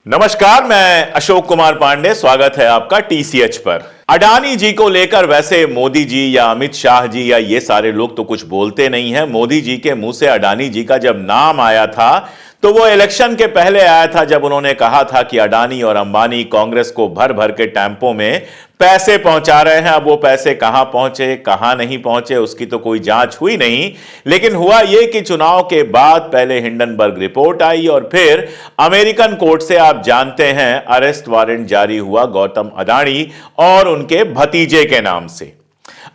नमस्कार, मैं अशोक कुमार पांडे। स्वागत है आपका टीसीएच पर। अडानी जी को लेकर वैसे मोदी जी या अमित शाह जी या ये सारे लोग तो कुछ बोलते नहीं हैं। मोदी जी के मुंह से अडानी जी का जब नाम आया था तो वो इलेक्शन के पहले आया था, जब उन्होंने कहा था कि अडानी और अंबानी कांग्रेस को भर भर के टैंपों में पैसे पहुंचा रहे हैं। अब वो पैसे कहां पहुंचे कहां नहीं पहुंचे उसकी तो कोई जांच हुई नहीं, लेकिन हुआ ये कि चुनाव के बाद पहले हिंडनबर्ग रिपोर्ट आई और फिर अमेरिकन कोर्ट से आप जानते हैं अरेस्ट वारंट जारी हुआ गौतम अडानी और उनके भतीजे के नाम से।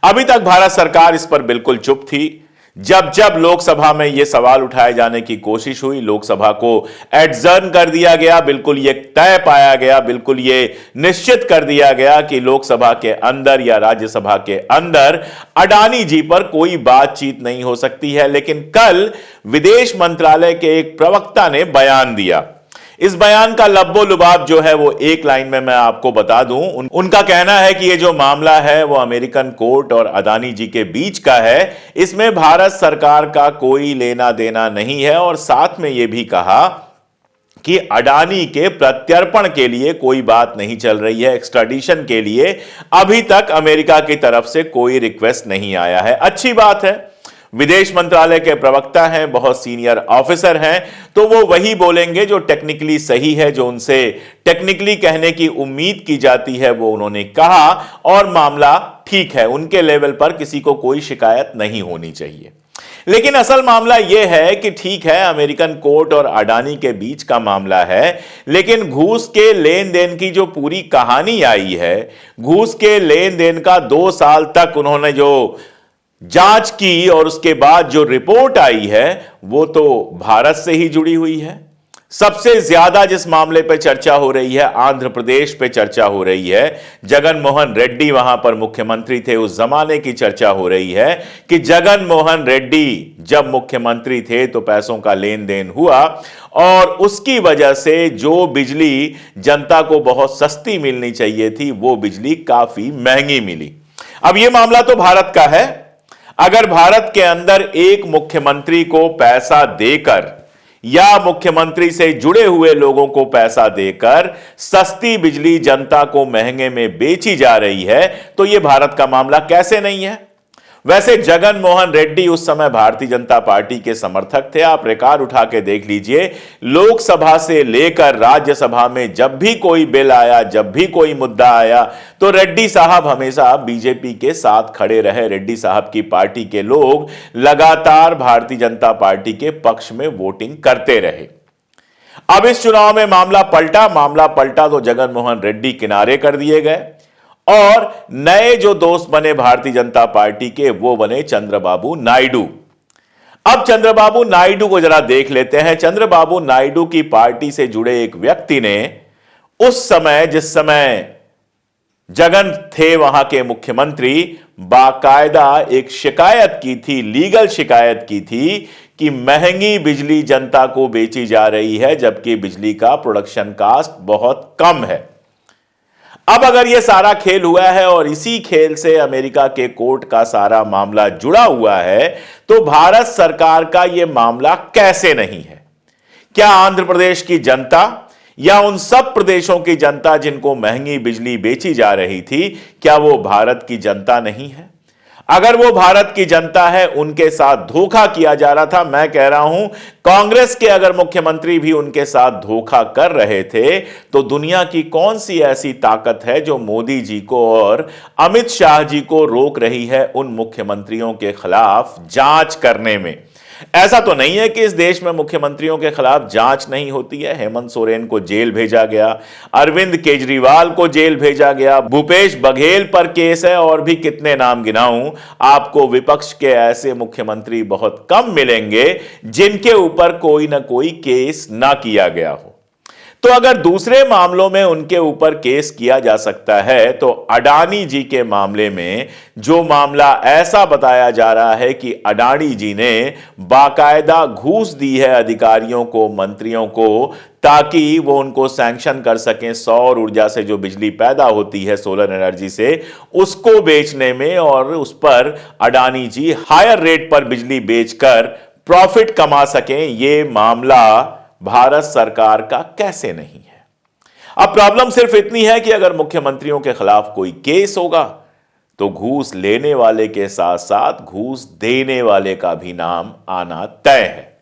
अभी तक भारत सरकार इस पर बिल्कुल चुप थी। जब जब लोकसभा में यह सवाल उठाए जाने की कोशिश हुई, लोकसभा को एडजर्न कर दिया गया, बिल्कुल यह तय पाया गया, बिल्कुल यह निश्चित कर दिया गया कि लोकसभा के अंदर या राज्यसभा के अंदर अडानी जी पर कोई बातचीत नहीं हो सकती है। लेकिन कल विदेश मंत्रालय के एक प्रवक्ता ने बयान दिया। इस बयान का लब्बो लुबाब जो है वो एक लाइन में मैं आपको बता दूं। उनका कहना है कि ये जो मामला है वो अमेरिकन कोर्ट और अडानी जी के बीच का है, इसमें भारत सरकार का कोई लेना देना नहीं है। और साथ में ये भी कहा कि अडानी के प्रत्यर्पण के लिए कोई बात नहीं चल रही है, एक्स्ट्राडिशन के लिए अभी तक अमेरिका की तरफ से कोई रिक्वेस्ट नहीं आया है। अच्छी बात है, विदेश मंत्रालय के प्रवक्ता हैं, बहुत सीनियर ऑफिसर हैं, तो वो वही बोलेंगे जो टेक्निकली सही है, जो उनसे टेक्निकली कहने की उम्मीद की जाती है वो उन्होंने कहा और मामला ठीक है। उनके लेवल पर किसी को कोई शिकायत नहीं होनी चाहिए। लेकिन असल मामला यह है कि ठीक है, अमेरिकन कोर्ट और अडानी के बीच का मामला है, लेकिन घूस के लेन देन की जो पूरी कहानी आई है, घूस के लेन देन का 2 साल तक उन्होंने जो जांच की और उसके बाद जो रिपोर्ट आई है वो तो भारत से ही जुड़ी हुई है। सबसे ज्यादा जिस मामले पे चर्चा हो रही है, आंध्र प्रदेश पे चर्चा हो रही है। जगन मोहन रेड्डी वहां पर मुख्यमंत्री थे, उस जमाने की चर्चा हो रही है कि जगन मोहन रेड्डी जब मुख्यमंत्री थे तो पैसों का लेन देन हुआ और उसकी वजह से जो बिजली जनता को बहुत सस्ती मिलनी चाहिए थी वो बिजली काफी महंगी मिली। अब यह मामला तो भारत का है। अगर भारत के अंदर एक मुख्यमंत्री को पैसा देकर या मुख्यमंत्री से जुड़े हुए लोगों को पैसा देकर सस्ती बिजली जनता को महंगे में बेची जा रही है तो यह भारत का मामला कैसे नहीं है। वैसे जगन मोहन रेड्डी उस समय भारतीय जनता पार्टी के समर्थक थे। आप रिकॉर्ड उठा के देख लीजिए, लोकसभा से लेकर राज्यसभा में जब भी कोई बिल आया, जब भी कोई मुद्दा आया तो रेड्डी साहब हमेशा बीजेपी के साथ खड़े रहे। रेड्डी साहब की पार्टी के लोग लगातार भारतीय जनता पार्टी के पक्ष में वोटिंग करते रहे। अब इस चुनाव में मामला पलटा तो जगन मोहन रेड्डी किनारे कर दिए गए और नए जो दोस्त बने भारतीय जनता पार्टी के वो बने चंद्रबाबू नायडू। अब चंद्रबाबू नायडू को जरा देख लेते हैं। चंद्रबाबू नायडू की पार्टी से जुड़े एक व्यक्ति ने उस समय, जिस समय जगन थे वहां के मुख्यमंत्री, बाकायदा एक शिकायत की थी, लीगल शिकायत की थी कि महंगी बिजली जनता को बेची जा रही है जबकि बिजली का प्रोडक्शन कॉस्ट बहुत कम है। अब अगर यह सारा खेल हुआ है और इसी खेल से अमेरिका के कोर्ट का सारा मामला जुड़ा हुआ है तो भारत सरकार का यह मामला कैसे नहीं है? क्या आंध्र प्रदेश की जनता या उन सब प्रदेशों की जनता जिनको महंगी बिजली बेची जा रही थी, क्या वो भारत की जनता नहीं है? अगर वो भारत की जनता है, उनके साथ धोखा किया जा रहा था। मैं कह रहा हूं, कांग्रेस के अगर मुख्यमंत्री भी उनके साथ धोखा कर रहे थे तो दुनिया की कौन सी ऐसी ताकत है जो मोदी जी को और अमित शाह जी को रोक रही है उन मुख्यमंत्रियों के खिलाफ जांच करने में? ऐसा तो नहीं है कि इस देश में मुख्यमंत्रियों के खिलाफ जांच नहीं होती है। हेमंत सोरेन को जेल भेजा गया, अरविंद केजरीवाल को जेल भेजा गया, भूपेश बघेल पर केस है और भी कितने नाम गिनाऊं। आपको विपक्ष के ऐसे मुख्यमंत्री बहुत कम मिलेंगे जिनके ऊपर कोई ना कोई केस ना किया गया हो। तो अगर दूसरे मामलों में उनके ऊपर केस किया जा सकता है तो अडानी जी के मामले में जो मामला ऐसा बताया जा रहा है कि अडानी जी ने बाकायदा घूस दी है अधिकारियों को, मंत्रियों को, ताकि वो उनको सैंक्शन कर सकें सौर ऊर्जा से जो बिजली पैदा होती है, सोलर एनर्जी से, उसको बेचने में, और उस पर अडानी जी हायर रेट पर बिजली बेचकर प्रॉफिट कमा सकें। ये मामला भारत सरकार का कैसे नहीं है? अब प्रॉब्लम सिर्फ इतनी है कि अगर मुख्यमंत्रियों के खिलाफ कोई केस होगा तो घूस लेने वाले के साथ साथ घूस देने वाले का भी नाम आना तय है।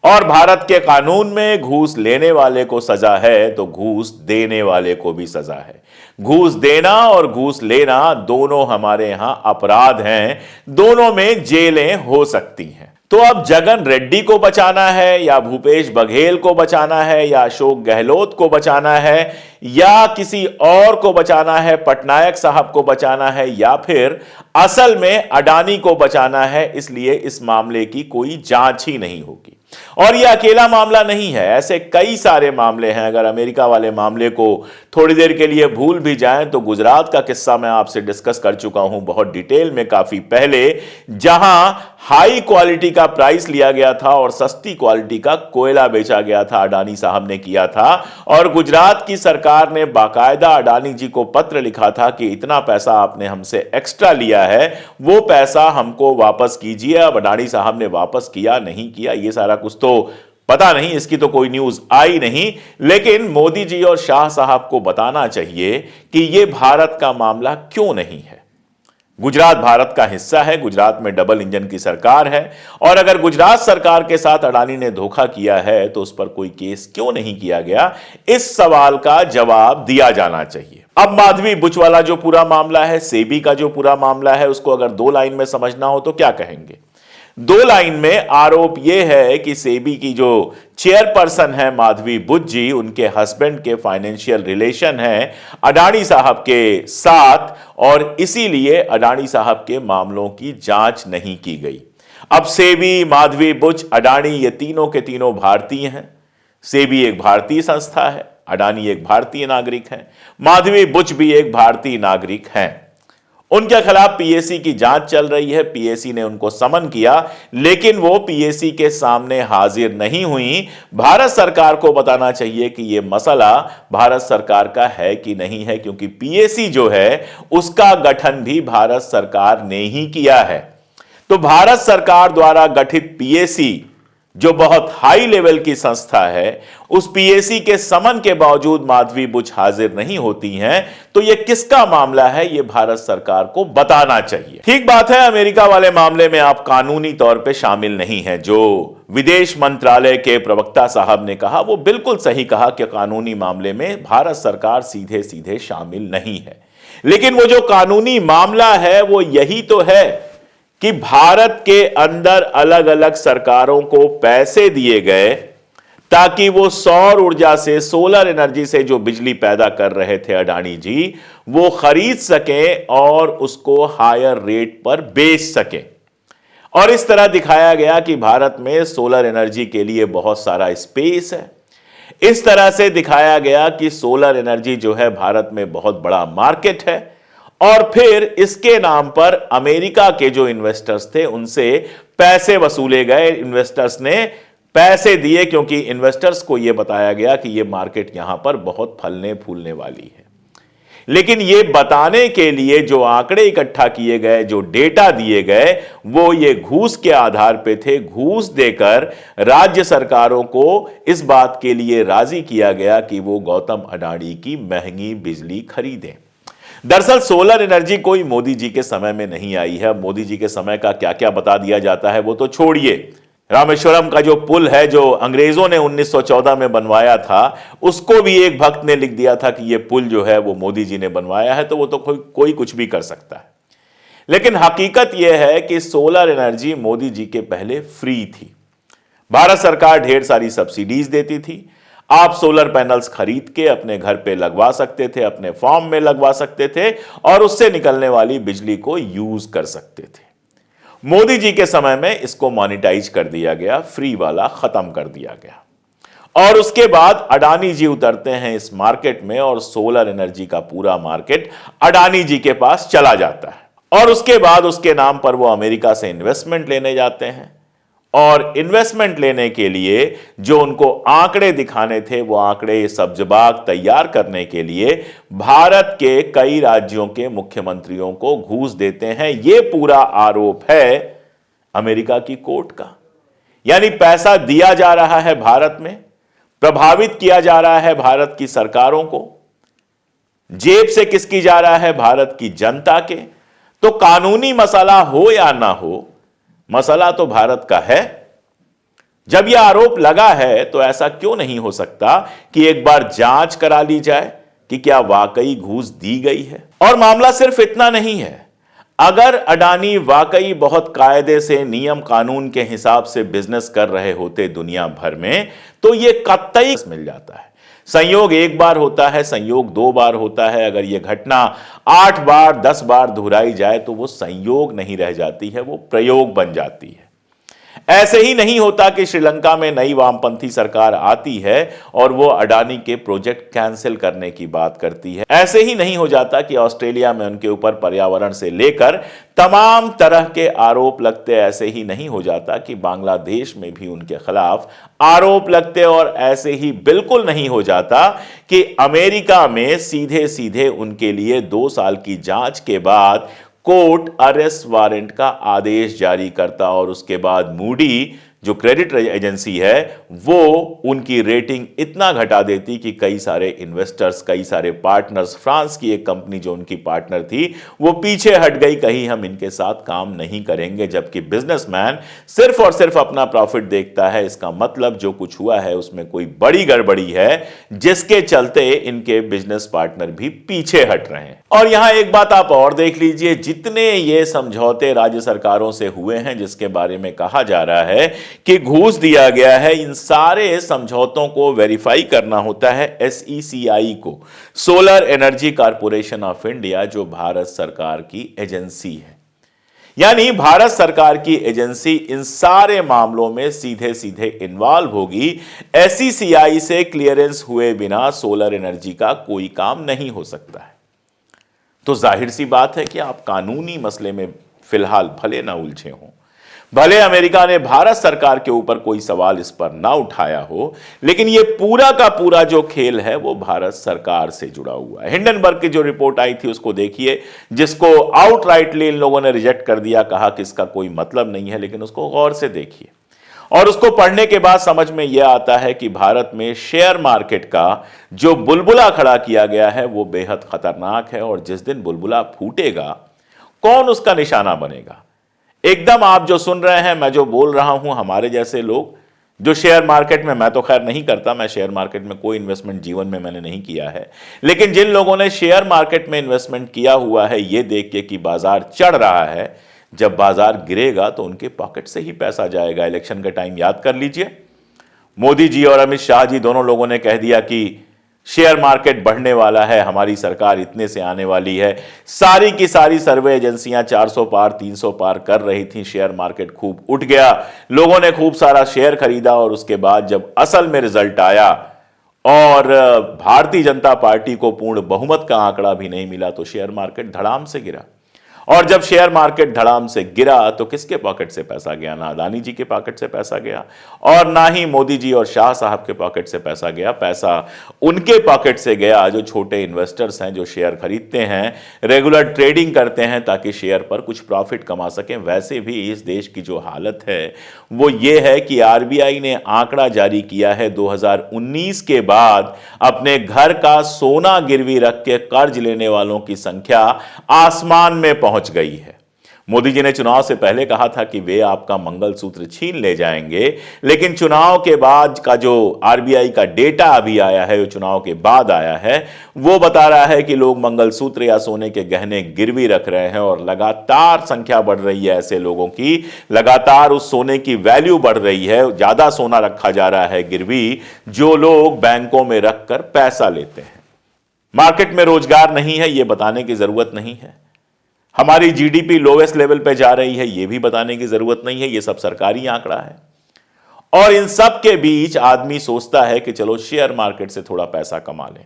और भारत के कानून में घूस लेने वाले को सजा है तो घूस देने वाले को भी सजा है। घूस देना और घूस लेना दोनों हमारे यहां अपराध हैं, दोनों में जेलें हो सकती हैं। तो अब जगन रेड्डी को बचाना है या भूपेश बघेल को बचाना है या अशोक गहलोत को बचाना है या किसी और को बचाना है, पटनायक साहब को बचाना है या फिर असल में अडानी को बचाना है, इसलिए इस मामले की कोई जांच ही नहीं होगी। और यह अकेला मामला नहीं है, ऐसे कई सारे मामले हैं। अगर अमेरिका वाले मामले को थोड़ी देर के लिए भूल भी जाएं तो गुजरात का किस्सा मैं आपसे डिस्कस कर चुका हूं बहुत डिटेल में काफी पहले, जहां हाई क्वालिटी का प्राइस लिया गया था और सस्ती क्वालिटी का कोयला बेचा गया था, अडानी साहब ने किया था। और गुजरात की सरकार ने बाकायदा अडानी जी को पत्र लिखा था कि इतना पैसा आपने हमसे एक्स्ट्रा लिया है, वो पैसा हमको वापस कीजिए। अब अडानी साहब ने वापस किया नहीं किया ये सारा कुछ तो पता नहीं, इसकी तो कोई न्यूज आई नहीं। लेकिन मोदी जी और शाह साहब को बताना चाहिए कि यह भारत का मामला क्यों नहीं है। गुजरात भारत का हिस्सा है, गुजरात में डबल इंजन की सरकार है, और अगर गुजरात सरकार के साथ अडानी ने धोखा किया है तो उस पर कोई केस क्यों नहीं किया गया, इस सवाल का जवाब दिया जाना चाहिए। अब माधवी बुच वाला जो पूरा मामला है, सेबी का जो पूरा मामला है, उसको अगर 2 लाइन में समझना हो तो क्या कहेंगे? 2 लाइन में आरोप यह है कि सेबी की जो चेयरपर्सन है माधवी बुच जी, उनके हस्बैंड के फाइनेंशियल रिलेशन है अडानी साहब के साथ, और इसीलिए अडानी साहब के मामलों की जांच नहीं की गई। अब सेबी, माधवी बुच, अडानी, ये तीनों के तीनों भारतीय हैं। सेबी एक भारतीय संस्था है, अडानी एक भारतीय नागरिक है, माधवी बुच भी एक भारतीय नागरिक हैं। उनके खिलाफ पीएसी की जांच चल रही है, पीएसी ने उनको समन किया, लेकिन वो पीएसी के सामने हाजिर नहीं हुई। भारत सरकार को बताना चाहिए कि यह मसला भारत सरकार का है कि नहीं है, क्योंकि पीएसी जो है उसका गठन भी भारत सरकार ने ही किया है। तो भारत सरकार द्वारा गठित पीएसी जो बहुत हाई लेवल की संस्था है, उस पीएसी के समन के बावजूद माधवी बुच हाजिर नहीं होती हैं, तो यह किसका मामला है, यह भारत सरकार को बताना चाहिए। ठीक बात है, अमेरिका वाले मामले में आप कानूनी तौर पे शामिल नहीं है। जो विदेश मंत्रालय के प्रवक्ता साहब ने कहा वो बिल्कुल सही कहा कि कानूनी मामले में भारत सरकार सीधे सीधे शामिल नहीं है। लेकिन वो जो कानूनी मामला है वो यही तो है कि भारत के अंदर अलग अलग सरकारों को पैसे दिए गए ताकि वो सौर ऊर्जा से, सोलर एनर्जी से जो बिजली पैदा कर रहे थे अडानी जी, वो खरीद सकें और उसको हायर रेट पर बेच सकें। और इस तरह दिखाया गया कि भारत में सोलर एनर्जी के लिए बहुत सारा स्पेस है। इस तरह से दिखाया गया कि सोलर एनर्जी जो है भारत में बहुत बड़ा मार्केट है। और फिर इसके नाम पर अमेरिका के जो इन्वेस्टर्स थे उनसे पैसे वसूले गए। इन्वेस्टर्स ने पैसे दिए क्योंकि इन्वेस्टर्स को यह बताया गया कि यह मार्केट यहां पर बहुत फलने फूलने वाली है। लेकिन यह बताने के लिए जो आंकड़े इकट्ठा किए गए, जो डेटा दिए गए, वो ये घूस के आधार पे थे। घूस देकर राज्य सरकारों को इस बात के लिए राजी किया गया कि वो गौतम अडानी की महंगी बिजली खरीदें। दरअसल सोलर एनर्जी कोई मोदी जी के समय में नहीं आई है। मोदी जी के समय का क्या क्या बता दिया जाता है वो तो छोड़िए। रामेश्वरम का जो पुल है जो अंग्रेजों ने 1914 में बनवाया था, उसको भी एक भक्त ने लिख दिया था कि यह पुल जो है वो मोदी जी ने बनवाया है, तो वो तो कोई कुछ भी कर सकता है। लेकिन हकीकत यह है कि सोलर एनर्जी मोदी जी के पहले फ्री थी। भारत सरकार ढेर सारी सब्सिडीज देती थी। आप सोलर पैनल्स खरीद के अपने घर पे लगवा सकते थे, अपने फार्म में लगवा सकते थे और उससे निकलने वाली बिजली को यूज कर सकते थे। मोदी जी के समय में इसको मॉनिटाइज कर दिया गया, फ्री वाला खत्म कर दिया गया। और उसके बाद अडानी जी उतरते हैं इस मार्केट में और सोलर एनर्जी का पूरा मार्केट अडानी जी के पास चला जाता है। और उसके बाद उसके नाम पर वो अमेरिका से इन्वेस्टमेंट लेने जाते हैं। और इन्वेस्टमेंट लेने के लिए जो उनको आंकड़े दिखाने थे, वो आंकड़े सब्जबाग तैयार करने के लिए भारत के कई राज्यों के मुख्यमंत्रियों को घूस देते हैं। यह पूरा आरोप है अमेरिका की कोर्ट का। यानी पैसा दिया जा रहा है भारत में, प्रभावित किया जा रहा है भारत की सरकारों को, जेब से किसकी जा रहा है, भारत की जनता के। तो कानूनी मसला हो या ना हो, मसला तो भारत का है। जब यह आरोप लगा है तो ऐसा क्यों नहीं हो सकता कि एक बार जांच करा ली जाए कि क्या वाकई घूस दी गई है। और मामला सिर्फ इतना नहीं है, अगर अडानी वाकई बहुत कायदे से, नियम कानून के हिसाब से बिजनेस कर रहे होते दुनिया भर में, तो यह कतई मिल जाता है। संयोग एक बार होता है, संयोग 2 बार होता है। अगर यह घटना 8 बार 10 बार दोहराई जाए तो वो संयोग नहीं रह जाती है, वो प्रयोग बन जाती है। ऐसे ही नहीं होता कि श्रीलंका में नई वामपंथी सरकार आती है और वो अडानी के प्रोजेक्ट कैंसिल करने की बात करती है। ऐसे ही नहीं हो जाता कि ऑस्ट्रेलिया में उनके ऊपर पर्यावरण से लेकर तमाम तरह के आरोप लगते। ऐसे ही नहीं हो जाता कि बांग्लादेश में भी उनके खिलाफ आरोप लगते। और ऐसे ही बिल्कुल नहीं हो जाता कि अमेरिका में सीधे सीधे उनके लिए 2 साल की जांच के बाद कोर्ट अरेस्ट वारंट का आदेश जारी करता और उसके बाद मूडी जो क्रेडिट एजेंसी है वो उनकी रेटिंग इतना घटा देती कि कई सारे इन्वेस्टर्स, कई सारे पार्टनर्स, फ्रांस की एक कंपनी जो उनकी पार्टनर थी वो पीछे हट गई, कहीं हम इनके साथ काम नहीं करेंगे। जबकि बिजनेसमैन सिर्फ और सिर्फ अपना प्रॉफिट देखता है। इसका मतलब जो कुछ हुआ है उसमें कोई बड़ी गड़बड़ी है जिसके चलते इनके बिजनेस पार्टनर भी पीछे हट रहे हैं। और यहां एक बात आप और देख लीजिए, जितने ये समझौते राज्य सरकारों से हुए हैं जिसके बारे में कहा जा रहा है कि घूस दिया गया है, इन सारे समझौतों को वेरीफाई करना होता है SECI को, solar energy corporation of India, जो भारत सरकार की एजेंसी है। यानी भारत सरकार की एजेंसी इन सारे मामलों में सीधे सीधे इन्वॉल्व होगी। SECI से क्लियरेंस हुए बिना सोलर एनर्जी का कोई काम नहीं हो सकता है। तो जाहिर सी बात है कि आप कानूनी मसले में फिलहाल भले ना उलझे हों, भले अमेरिका ने भारत सरकार के ऊपर कोई सवाल इस पर ना उठाया हो, लेकिन यह पूरा का पूरा जो खेल है वो भारत सरकार से जुड़ा हुआ है। हिंडनबर्ग की जो रिपोर्ट आई थी उसको देखिए, जिसको आउटराइटली इन लोगों ने रिजेक्ट कर दिया, कहा कि इसका कोई मतलब नहीं है, लेकिन उसको गौर से देखिए और उसको पढ़ने के बाद समझ में यह आता है कि भारत में शेयर मार्केट का जो बुलबुला खड़ा किया गया है वो बेहद खतरनाक है। और जिस दिन बुलबुला फूटेगा, कौन उसका निशाना बनेगा? एकदम आप जो सुन रहे हैं, मैं जो बोल रहा हूं, हमारे जैसे लोग जो शेयर मार्केट में, मैं तो खैर नहीं करता, मैं शेयर मार्केट में कोई इन्वेस्टमेंट जीवन में मैंने नहीं किया है, लेकिन जिन लोगों ने शेयर मार्केट में इन्वेस्टमेंट किया हुआ है, ये देख के कि बाजार चढ़ रहा है, जब बाजार गिरेगा तो उनके पॉकेट से ही पैसा जाएगा। इलेक्शन का टाइम याद कर लीजिए, मोदी जी और अमित शाह जी दोनों लोगों ने कह दिया कि शेयर मार्केट बढ़ने वाला है, हमारी सरकार इतने से आने वाली है। सारी की सारी सर्वे एजेंसियां 400 पार 300 पार कर रही थी, शेयर मार्केट खूब उठ गया, लोगों ने खूब सारा शेयर खरीदा। और उसके बाद जब असल में रिजल्ट आया और भारतीय जनता पार्टी को पूर्ण बहुमत का आंकड़ा भी नहीं मिला तो शेयर मार्केट धड़ाम से गिरा। और जब शेयर मार्केट धड़ाम से गिरा तो किसके पॉकेट से पैसा गया? ना अडानी जी के पॉकेट से पैसा गया और ना ही मोदी जी और शाह साहब के पॉकेट से पैसा गया। पैसा उनके पॉकेट से गया जो छोटे इन्वेस्टर्स हैं, जो शेयर खरीदते हैं, रेगुलर ट्रेडिंग करते हैं ताकि शेयर पर कुछ प्रॉफिट कमा सकें। वैसे भी इस देश की जो हालत है वो ये है कि RBI ने आंकड़ा जारी किया है 2019 के बाद अपने घर का सोना गिरवी रख के कर्ज लेने वालों की संख्या आसमान में पहुंच गई है। मोदी जी ने चुनाव से पहले कहा था कि वे आपका मंगलसूत्र छीन ले जाएंगे, लेकिन चुनाव के बाद का जो RBI का डेटा अभी आया है, जो चुनाव के बाद आया है, वो बता रहा है कि लोग मंगलसूत्र या सोने के गहने गिरवी रख रहे हैं और लगातार संख्या बढ़ रही है ऐसे लोगों की, लगातार उस सोने की वैल्यू बढ़ रही है, ज्यादा सोना रखा जा रहा है गिरवी, जो लोग बैंकों में रखकर पैसा लेते हैं। मार्केट में रोजगार नहीं है, यह बताने की जरूरत नहीं है। हमारी GDP लोवेस्ट लेवल पे जा रही है, यह भी बताने की जरूरत नहीं है, यह सब सरकारी आंकड़ा है। और इन सब के बीच आदमी सोचता है कि चलो शेयर मार्केट से थोड़ा पैसा कमा लें,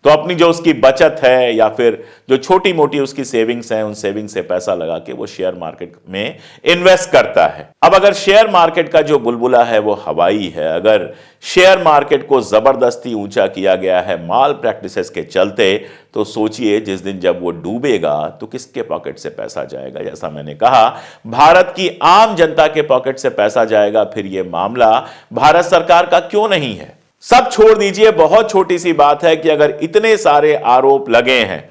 तो अपनी जो उसकी बचत है या फिर जो छोटी मोटी उसकी सेविंग्स हैं, उन सेविंग से पैसा लगा के वो शेयर मार्केट में इन्वेस्ट करता है। अब अगर शेयर मार्केट का जो बुलबुला है वो हवाई है, अगर शेयर मार्केट को जबरदस्ती ऊंचा किया गया है माल प्रैक्टिसेस के चलते, तो सोचिए जिस दिन जब वो डूबेगा तो किसके पॉकेट से पैसा जाएगा? जैसा मैंने कहा, भारत की आम जनता के पॉकेट से पैसा जाएगा। फिर ये मामला भारत सरकार का क्यों नहीं है? सब छोड़ दीजिए, बहुत छोटी सी बात है कि अगर इतने सारे आरोप लगे हैं,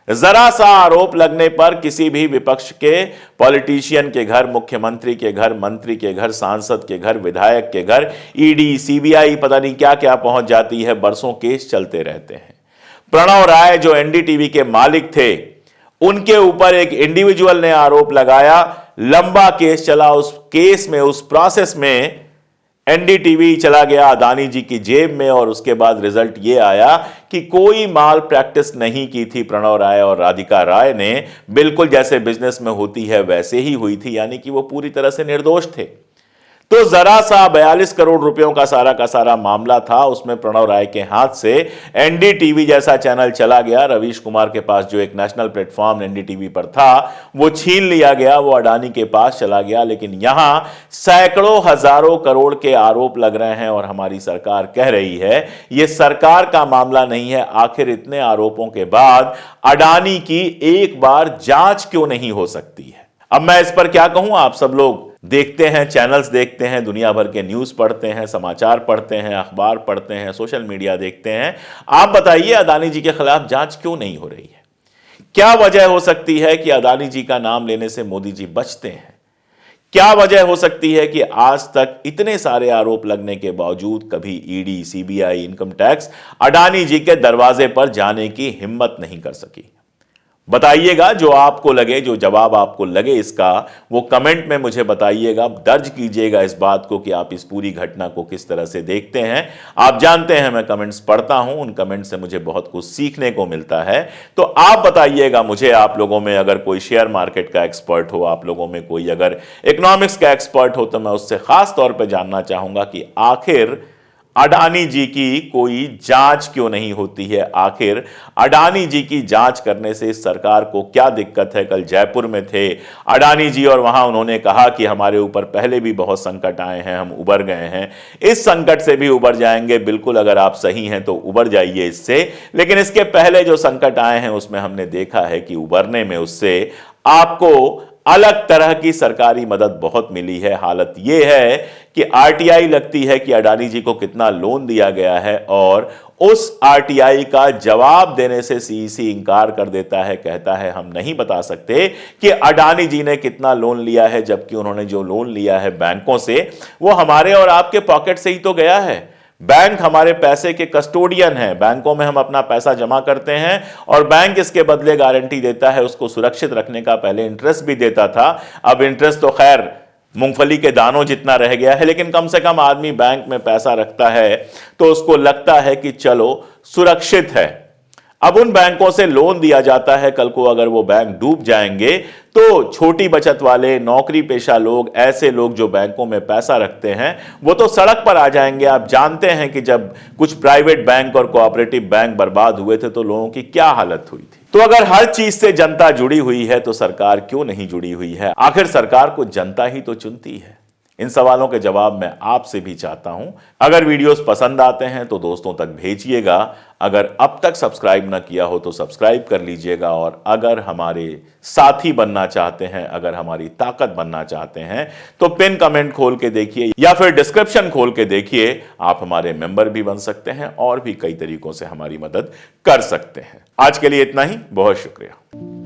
जरा सा आरोप लगने पर किसी भी विपक्ष के पॉलिटिशियन के घर, मुख्यमंत्री के घर, मंत्री के घर, सांसद के घर, विधायक के घर ईडी, सीबीआई पता नहीं क्या क्या पहुंच जाती है, बरसों केस चलते रहते हैं। प्रणव राय जो एनडीटीवी के मालिक थे, उनके ऊपर एक इंडिविजुअल ने आरोप लगाया, लंबा केस चला, उस केस में, उस प्रोसेस में एनडीटीवी चला गया अडानी जी की जेब में और उसके बाद रिजल्ट यह आया कि कोई माल प्रैक्टिस नहीं की थी प्रणव राय और राधिका राय ने, बिल्कुल जैसे बिजनेस में होती है वैसे ही हुई थी, यानी कि वो पूरी तरह से निर्दोष थे। तो जरा सा 42 करोड़ रुपयों का सारा मामला था, उसमें प्रणव राय के हाथ से एनडीटीवी जैसा चैनल चला गया। रवीश कुमार के पास जो एक नेशनल प्लेटफॉर्म एनडीटीवी पर था वो छीन लिया गया, वो अडानी के पास चला गया। लेकिन यहां सैकड़ों हजारों करोड़ के आरोप लग रहे हैं और हमारी सरकार कह रही है यह सरकार का मामला नहीं है। आखिर इतने आरोपों के बाद अडानी की एक बार जांच क्यों नहीं हो सकती है? अब मैं इस पर क्या कहूं, आप सब लोग देखते हैं, चैनल्स देखते हैं, दुनिया भर के न्यूज पढ़ते हैं, समाचार पढ़ते हैं, अखबार पढ़ते हैं, सोशल मीडिया देखते हैं। आप बताइए अडानी जी के खिलाफ जांच क्यों नहीं हो रही है? क्या वजह हो सकती है कि अडानी जी का नाम लेने से मोदी जी बचते हैं? क्या वजह हो सकती है कि आज तक इतने सारे आरोप लगने के बावजूद कभी ED, CBI, income tax Adani ji के दरवाजे पर जाने की हिम्मत नहीं कर सकी? बताइएगा, जो आपको लगे, जो जवाब आपको लगे इसका, वो कमेंट में मुझे बताइएगा। दर्ज कीजिएगा इस बात को कि आप इस पूरी घटना को किस तरह से देखते हैं। आप जानते हैं मैं कमेंट्स पढ़ता हूं, उन कमेंट से मुझे बहुत कुछ सीखने को मिलता है। तो आप बताइएगा मुझे, आप लोगों में अगर कोई शेयर मार्केट का एक्सपर्ट हो, आप लोगों में कोई अगर इकोनॉमिक्स का एक्सपर्ट हो, तो मैं उससे खास तौर पर जानना चाहूंगा कि आखिर अडानी जी की कोई जांच क्यों नहीं होती है? आखिर अडानी जी की जांच करने से इस सरकार को क्या दिक्कत है? कल जयपुर में थे अडानी जी और वहां उन्होंने कहा कि हमारे ऊपर पहले भी बहुत संकट आए हैं, हम उबर गए हैं, इस संकट से भी उबर जाएंगे। बिल्कुल, अगर आप सही हैं तो उबर जाइए इससे, लेकिन इसके पहले जो संकट आए हैं उसमें हमने देखा है कि उबरने में उससे आपको अलग तरह की सरकारी मदद बहुत मिली है। हालत यह है कि आरटीआई लगती है कि अडानी जी को कितना लोन दिया गया है और उस आरटीआई का जवाब देने से सीईसी इंकार कर देता है, कहता है हम नहीं बता सकते कि अडानी जी ने कितना लोन लिया है, जबकि उन्होंने जो लोन लिया है बैंकों से वो हमारे और आपके पॉकेट से ही तो गया है। बैंक हमारे पैसे के कस्टोडियन है, बैंकों में हम अपना पैसा जमा करते हैं और बैंक इसके बदले गारंटी देता है, उसको सुरक्षित रखने का। पहले इंटरेस्ट भी देता था, अब इंटरेस्ट तो खैर मूंगफली के दानों जितना रह गया है, लेकिन कम से कम आदमी बैंक में पैसा रखता है तो उसको लगता है कि चलो सुरक्षित है। अब उन बैंकों से लोन दिया जाता है, कल को अगर वो बैंक डूब जाएंगे तो छोटी बचत वाले, नौकरी पेशा लोग, ऐसे लोग जो बैंकों में पैसा रखते हैं वो तो सड़क पर आ जाएंगे। आप जानते हैं कि जब कुछ प्राइवेट बैंक और कोऑपरेटिव बैंक बर्बाद हुए थे तो लोगों की क्या हालत हुई थी। तो अगर हर चीज से जनता जुड़ी हुई है तो सरकार क्यों नहीं जुड़ी हुई है? आखिर सरकार को जनता ही तो चुनती है। इन सवालों के जवाब मैं आपसे भी चाहता हूं। अगर वीडियोस पसंद आते हैं तो दोस्तों तक भेजिएगा। अगर अब तक सब्सक्राइब ना किया हो तो सब्सक्राइब कर लीजिएगा, और अगर हमारे साथी बनना चाहते हैं, अगर हमारी ताकत बनना चाहते हैं तो पिन कमेंट खोल के देखिए या फिर डिस्क्रिप्शन खोल के देखिए। आप हमारे मेंबर भी बन सकते हैं और भी कई तरीकों से हमारी मदद कर सकते हैं। आज के लिए इतना ही, बहुत शुक्रिया।